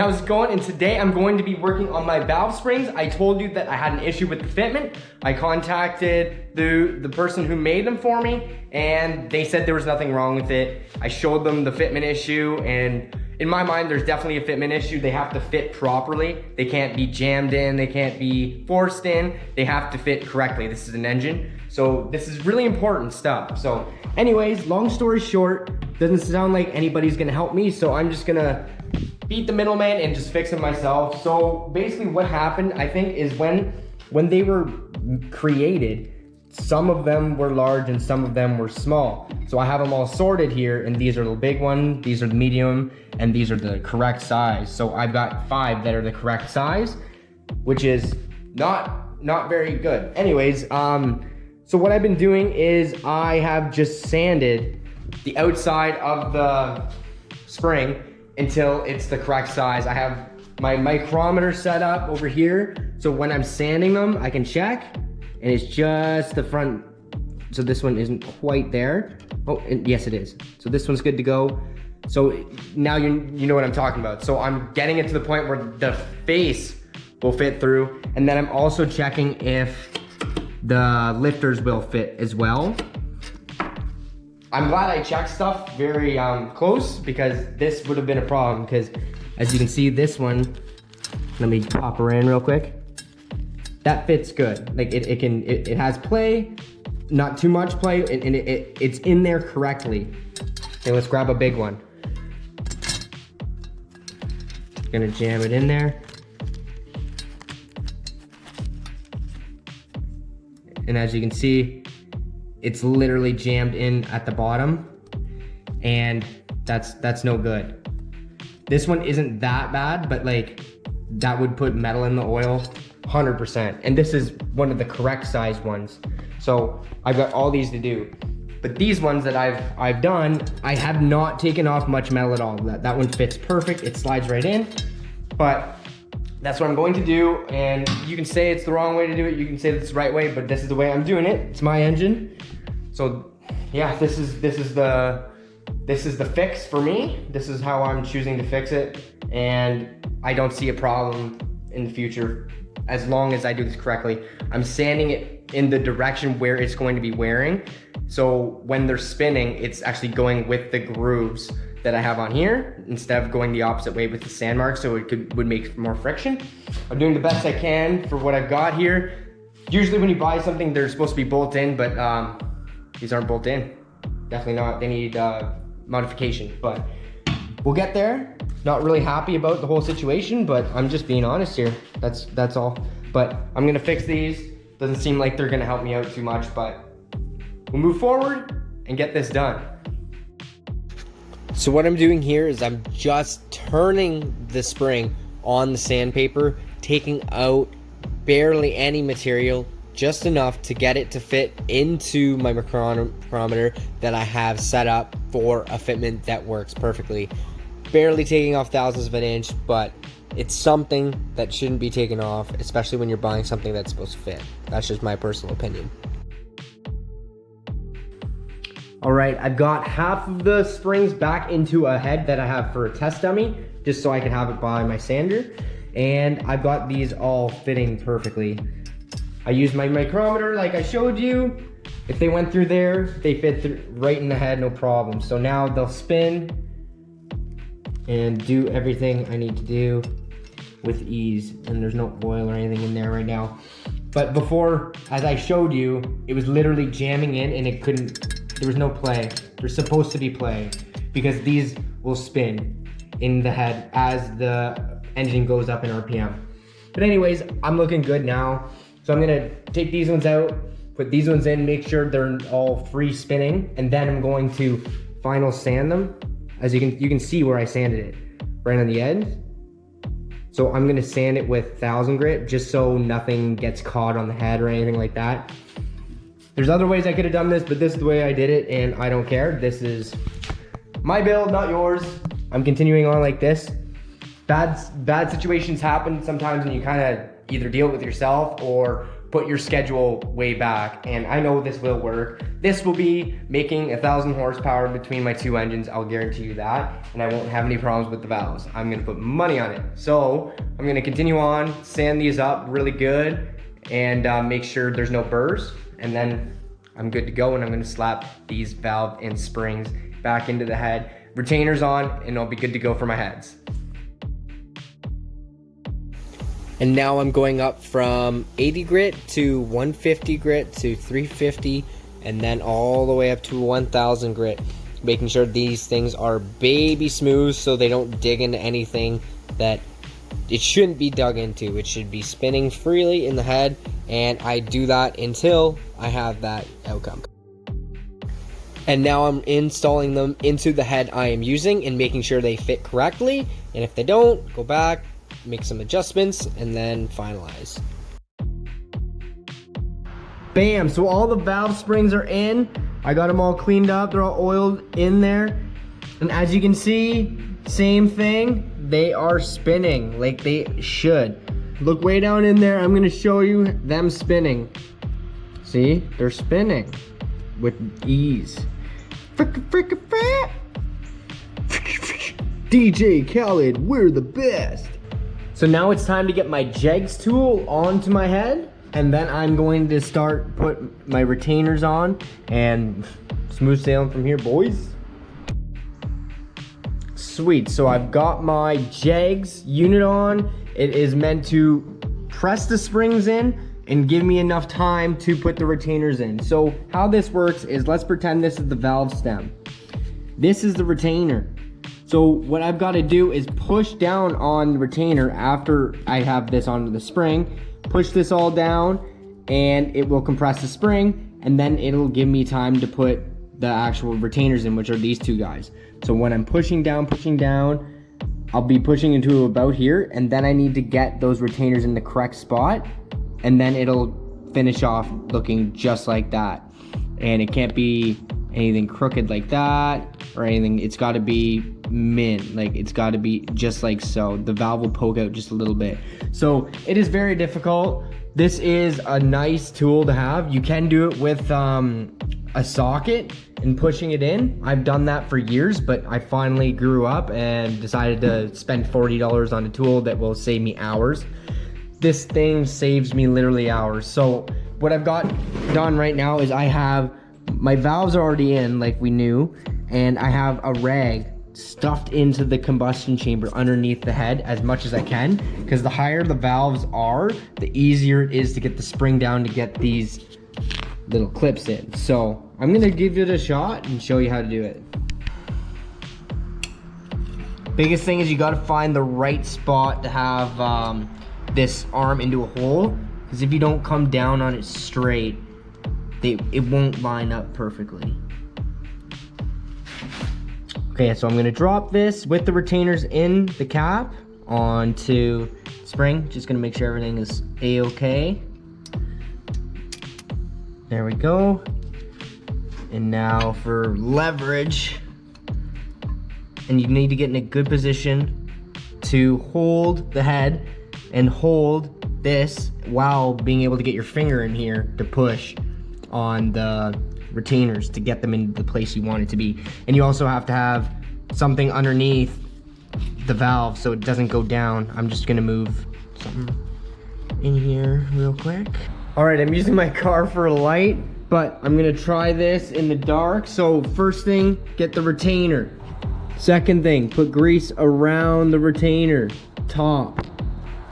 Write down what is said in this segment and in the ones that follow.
how's it going? And today I'm going to be working on my valve springs. I told you that I had an issue with the fitment. I contacted the person who made them for me, and they said there was nothing wrong with it. I showed them the fitment issue, and in my mind, there's definitely a fitment issue. They have to fit properly. They can't be jammed in, they can't be forced in. They have to fit correctly. This is an engine, so this is really important stuff. So anyways, long story short, doesn't sound like anybody's gonna help me, so I'm just gonna beat the middleman and just fix it myself. So basically what happened, I think, is when they were created, some of them were large and some of them were small. So I have them all sorted here, and these are the big one, these are the medium, and these are the correct size. So I've got 5 that are the correct size, which is not very good. Anyways, so what I've been doing is I have just sanded the outside of the spring until it's the correct size. I have my micrometer set up over here, so when I'm sanding them, I can check, and it's just the front. So this one isn't quite there. Oh, and yes it is. So this one's good to go. So now you know what I'm talking about. So I'm getting it to the point where the face will fit through, and then I'm also checking if the lifters will fit as well. I'm glad I checked stuff very close, because this would have been a problem, because as you can see, this one, let me pop her in real quick. That fits good. Like it has play, not too much play, and it's in there correctly. Okay, let's grab a big one. Gonna jam it in there. And as you can see, it's literally jammed in at the bottom, and that's no good. This one isn't that bad, but like that would put metal in the oil 100%. And this is one of the correct size ones. So I've got all these to do. But these ones that I've done, I have not taken off much metal at all. That one fits perfect, it slides right in. But that's what I'm going to do, and you can say it's the wrong way to do it, you can say it's the right way, but this is the way I'm doing it. It's my engine. So yeah, this is the fix for me. This is how I'm choosing to fix it, and I don't see a problem in the future as long as I do this correctly. I'm sanding it in the direction where it's going to be wearing, so when they're spinning, it's actually going with the grooves that I have on here instead of going the opposite way with the sand mark, so it would make more friction. I'm doing the best I can for what I've got here. Usually when you buy something, they're supposed to be bolt in, but these aren't bolt in. Definitely not. They need modification, but we'll get there. Not really happy about the whole situation, but I'm just being honest here. That's all. But I'm gonna fix these. Doesn't seem like they're gonna help me out too much, but we'll move forward and get this done. So what I'm doing here is I'm just turning the spring on the sandpaper, taking out barely any material, just enough to get it to fit into my micrometer that I have set up for a fitment that works perfectly. Barely taking off thousandths of an inch, but it's something that shouldn't be taken off, especially when you're buying something that's supposed to fit. That's just my personal opinion. All right, I've got half of the springs back into a head that I have for a test dummy, just so I can have it by my sander. And I've got these all fitting perfectly. I used my micrometer like I showed you. If they went through there, they fit right in the head, no problem. So now they'll spin and do everything I need to do with ease. And there's no oil or anything in there right now. But before, as I showed you, it was literally jamming in and it couldn't, there was no play. There's supposed to be play because these will spin in the head as the engine goes up in RPM. But anyways, I'm looking good now. So I'm gonna take these ones out, put these ones in, make sure they're all free spinning, and then I'm going to final sand them. As you can see where I sanded it, right on the end. So I'm gonna sand it with 1000 grit just so nothing gets caught on the head or anything like that. There's other ways I could have done this, but this is the way I did it, and I don't care. This is my build, not yours. I'm continuing on like this. Bad situations happen sometimes, and you kind of either deal with yourself or put your schedule way back, and I know this will work. This will be making 1,000 horsepower between my two engines, I'll guarantee you that, and I won't have any problems with the valves. I'm gonna put money on it. So I'm gonna continue on, sand these up really good, and make sure there's no burrs, and then I'm good to go, and I'm gonna slap these valve and springs back into the head, retainers on, and I'll be good to go for my heads. And now I'm going up from 80 grit to 150 grit to 350, and then all the way up to 1000 grit, making sure these things are baby smooth so they don't dig into anything that it shouldn't be dug into. It should be spinning freely in the head, and I do that until I have that outcome. And now I'm installing them into the head I am using and making sure they fit correctly, and if they don't, go back, make some adjustments, and then finalize. Bam, so all the valve springs are in. I got them all cleaned up, they're all oiled in there. And as you can see, same thing, they are spinning like they should. Look way down in there, I'm gonna show you them spinning. See, they're spinning with ease. DJ Khaled, we're the best. So now it's time to get my jegs tool onto my head, and then I'm going to start put my retainers on and smooth sailing from here, boys. Sweet, so I've got my jegs unit on. It is meant to press the springs in and give me enough time to put the retainers in. So how this works is, let's pretend this is the valve stem. This is the retainer. So what I've got to do is push down on the retainer after I have this onto the spring, push this all down, and it will compress the spring, and then it'll give me time to put the actual retainers in, which are these two guys. So when I'm pushing down, I'll be pushing into about here, and then I need to get those retainers in the correct spot, and then it'll finish off looking just like that. And it can't be anything crooked like that or anything. It's got to be mint, like it's got to be just like so. The valve will poke out just a little bit. So it is very difficult. This is a nice tool to have. You can do it with a socket and pushing it in. I've done that for years, but I finally grew up and decided to spend $40 on a tool that will save me hours. This thing saves me literally hours. So what I've got done right now is I have my valves are already in, like we knew, and I have a rag stuffed into the combustion chamber underneath the head as much as I can, because the higher the valves are, the easier it is to get the spring down to get these little clips in. So I'm gonna give it a shot and show you how to do it. Biggest thing is you gotta find the right spot to have this arm into a hole, because if you don't come down on it straight, it won't line up perfectly. Okay, so I'm gonna drop this with the retainers in the cap onto spring. Just gonna make sure everything is a-okay. There we go. And now for leverage. And you need to get in a good position to hold the head and hold this while being able to get your finger in here to push on the retainers to get them into the place you want it to be. And you also have to have something underneath the valve so it doesn't go down. I'm just gonna move something in here real quick. All right, I'm using my car for a light, but I'm gonna try this in the dark. So first thing, get the retainer. Second thing, put grease around the retainer, top.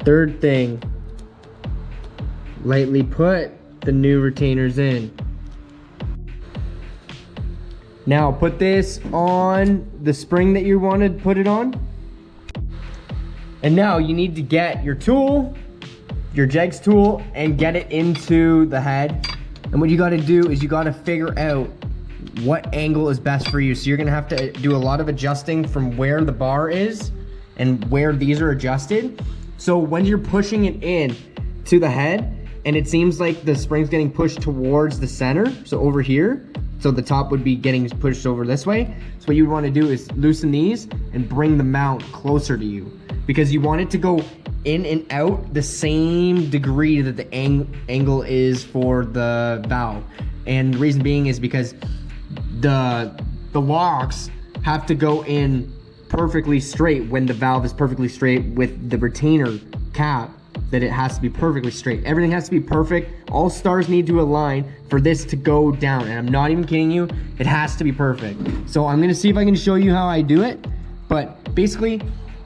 Third thing, lightly put the new retainers in. Now put this on the spring that you want to put it on. And now you need to get your tool, your jegs tool, and get it into the head. And what you got to do is you got to figure out what angle is best for you. So you're gonna have to do a lot of adjusting from where the bar is and where these are adjusted. So when you're pushing it in to the head and it seems like the spring's getting pushed towards the center, so over here, so the top would be getting pushed over this way. So what you want to do is loosen these and bring the mount closer to you. because you want it to go in and out the same degree that the angle is for the valve. And the reason being is because the locks have to go in perfectly straight when the valve is perfectly straight with the retainer cap, that it has to be perfectly straight. Everything has to be perfect. All stars need to align for this to go down. And I'm not even kidding you, it has to be perfect. So I'm gonna see if I can show you how I do it. But basically,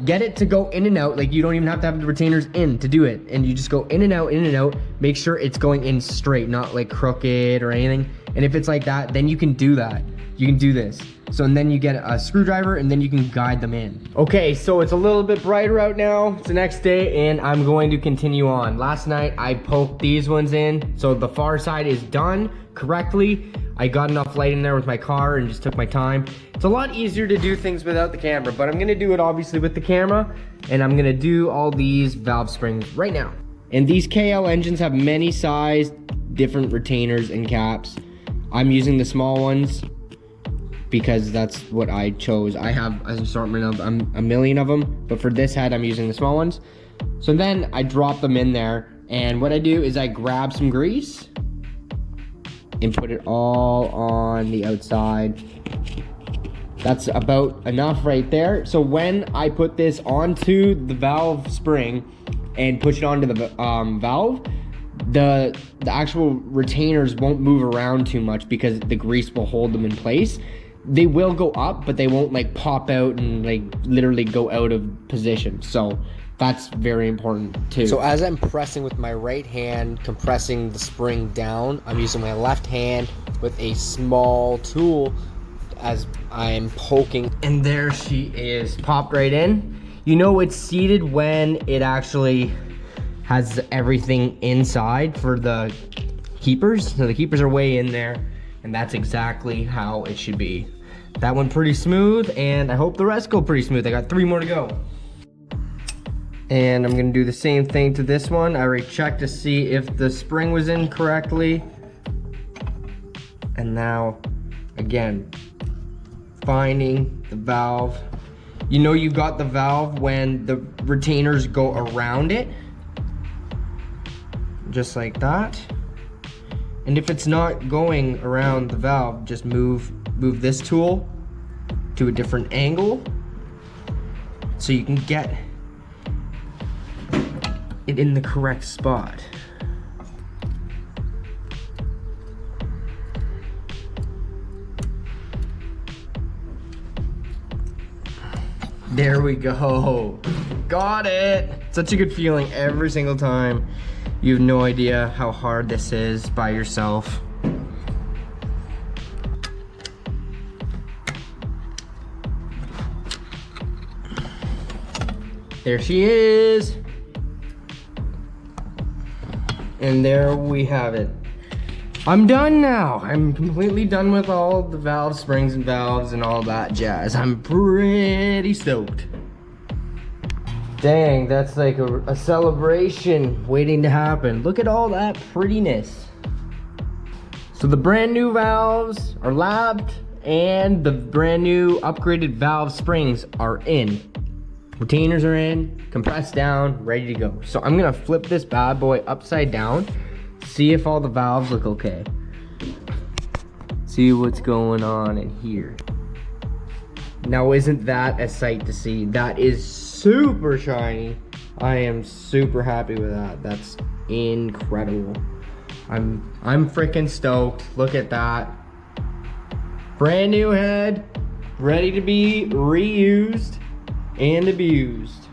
get it to go in and out. Like, you don't even have to have the retainers in to do it. And you just go in and out, in and out. Make sure it's going in straight, not like crooked or anything. And if it's like that, then you can do that. You can do this. So, and then you get a screwdriver and then you can guide them in. Okay, so it's a little bit brighter out now. It's the next day and I'm going to continue on. Last night I poked these ones in. So the far side is done correctly. I got enough light in there with my car and just took my time. It's a lot easier to do things without the camera, but I'm gonna do it obviously with the camera, and I'm gonna do all these valve springs right now. And these KL engines have many sized different retainers and caps. I'm using the small ones because that's what I chose. I have an assortment of a million of them, but for this head, I'm using the small ones. So then I drop them in there, and what I do is I grab some grease and put it all on the outside. That's about enough right there. So when I put this onto the valve spring and push it onto the valve, the actual retainers won't move around too much because the grease will hold them in place. They will go up, but they won't like pop out and like literally go out of position. So that's very important too. So as I'm pressing with my right hand, compressing the spring down, I'm using my left hand with a small tool as I'm poking. And there she is, popped right in. You know it's seated when it actually has everything inside for the keepers. So the keepers are way in there, and that's exactly how it should be. That one pretty smooth, and I hope the rest go pretty smooth. I got 3 more to go. And I'm gonna do the same thing to this one. I already checked to see if the spring was in correctly. And now, again, finding the valve. You know you got the valve when the retainers go around it. Just like that. And if it's not going around the valve, just move this tool to a different angle so you can get it in the correct spot. There we go. Got it. Such a good feeling every single time. You have no idea how hard this is by yourself. There she is. And there we have it. I'm done now. I'm completely done with all the valve springs and valves and all that jazz. I'm pretty stoked. Dang, that's like a celebration waiting to happen. Look at all that prettiness. So the brand new valves are lapped and the brand new upgraded valve springs are in. Retainers are in, compressed down, ready to go. So I'm gonna flip this bad boy upside down, see if all the valves look okay. See what's going on in here. Now isn't that a sight to see? That is super shiny. I am super happy with that. That's incredible. I'm freaking stoked. Look at that. Brand new head, ready to be reused and abused.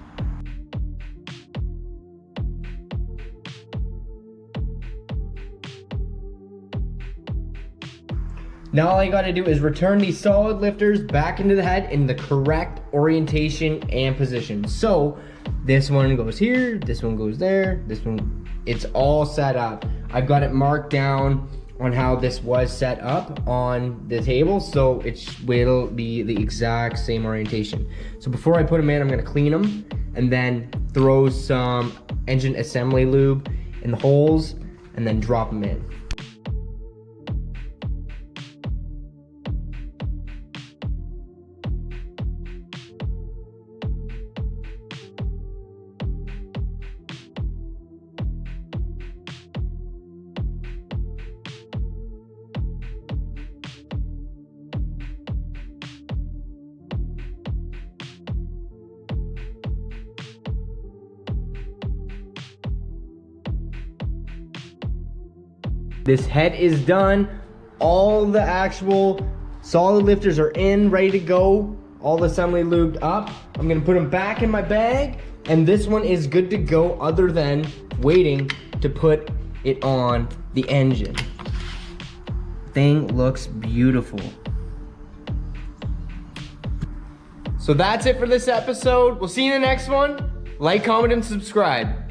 Now all I gotta do is return these solid lifters back into the head in the correct orientation and position. So this one goes here, this one goes there, this one, it's all set up. I've got it marked down on how this was set up on the table, so it will be the exact same orientation. So before I put them in, I'm gonna clean them and then throw some engine assembly lube in the holes and then drop them in. This head is done. All the actual solid lifters are in, ready to go. All the assembly lubed up. I'm gonna put them back in my bag, and this one is good to go other than waiting to put it on the engine. Thing looks beautiful. So that's it for this episode. We'll see you in the next one. Like, comment, and subscribe.